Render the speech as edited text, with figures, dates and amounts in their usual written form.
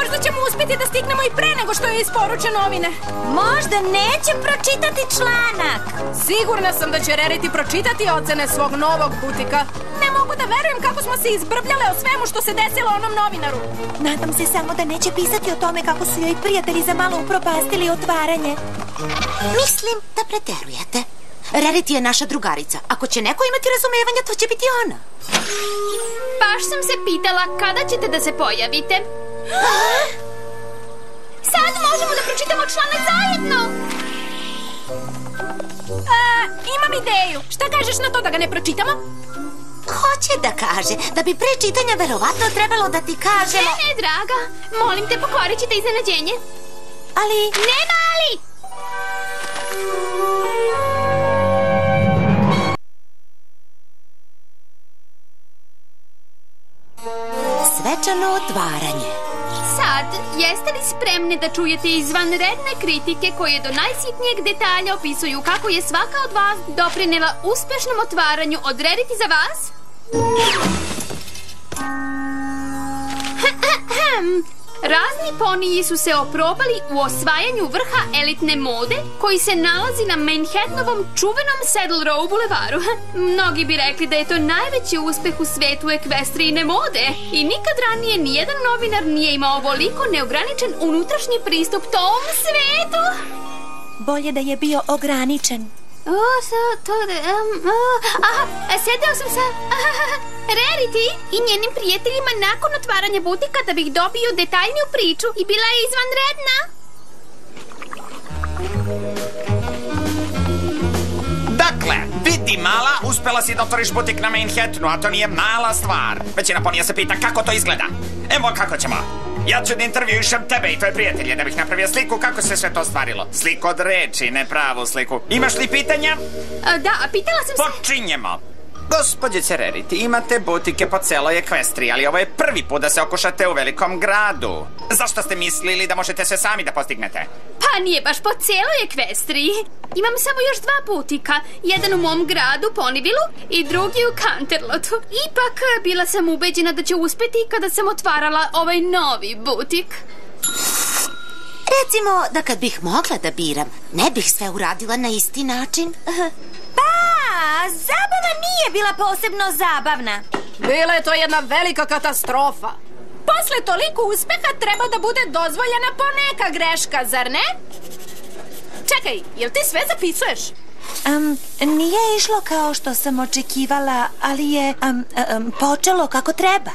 Možda ćemo uspjeti da stignemo i pre nego što je isporuče novine. Možda neće pročitati članak. Sigurna sam da će Rarity pročitati ocene svog novog butika. Ne mogu da verujem kako smo se izbrbljale o svemu što se desilo onom novinaru. Nadam se samo da neće pisati o tome kako su joj prijatelji za malo upropastili otvaranje. Mislim da preterujete. Rarity je naša drugarica. Ako će neko imati razumevanja, to će biti ona. Baš sam se pitala kada ćete da se pojavite. Sad možemo da pročitamo članak zajedno. Imam ideju. Šta kažeš na to da ga ne pročitamo? Hoće da kaže da bi pre čitanja verovatno trebalo da ti kažemo... Ne, draga. Molim te, pokvarit ćete iznenađenje. Ali... Nema ali! Svečano otvaranje. Sad, jeste li spremni da čujete izvanredne kritike koje do najsitnijeg detalja opisuju kako je svaka od vas doprinela uspešnom otvaranju od Rarity za vas? Razni poniji su se oprobali u osvajanju vrha elitne mode koji se nalazi na Manhattanovom čuvenom Saddle Row bulevaru. Mnogi bi rekli da je to najveći uspeh u svetu ekvestrijne mode i nikad ranije nijedan novinar nije imao ovoliko neograničen unutrašnji pristup tom svetu. Bolje da je bio ograničen. Sedeo sam sa Rarity i njenim prijateljima nakon otvaranja butika da bih dobio detaljniju priču i bila je izvanredna. Dakle, vidi mala, uspela si da otvoriš butik na Manhattanu, a to nije mala stvar. Većina ponija se pita kako to izgleda. Evo kako ćemo. Ja ću da intervjušam tebe i tvoje prijatelje da bih napravio sliku kako se sve to ostvarilo. Sliku od reči, ne pravu sliku. Imaš li pitanja? Da, pitala sam se... Počinjemo. Gospođice Rarity, imate butike po celoj Ekvestriji, ali ovo je prvi put da se okušate u velikom gradu. Zašto ste mislili da možete sve sami da postignete? Pa nije baš po celoj Ekvestriji. Imam samo još 2 butika. Jedan u mom gradu, Ponyvillu, i drugi u Canterlotu. Ipak, bila sam ubeđena da će uspeti kada sam otvarala ovaj novi butik. Recimo da kad bih mogla da biram, ne bih sve uradila na isti način. Zabava nije bila posebno zabavna. Bila je to jedna velika katastrofa. Posle toliko uspeha treba da bude dozvoljena poneka greška, zar ne? Čekaj, jel ti sve zapisuješ? Nije išlo kao što sam očekivala, ali je počelo kako treba.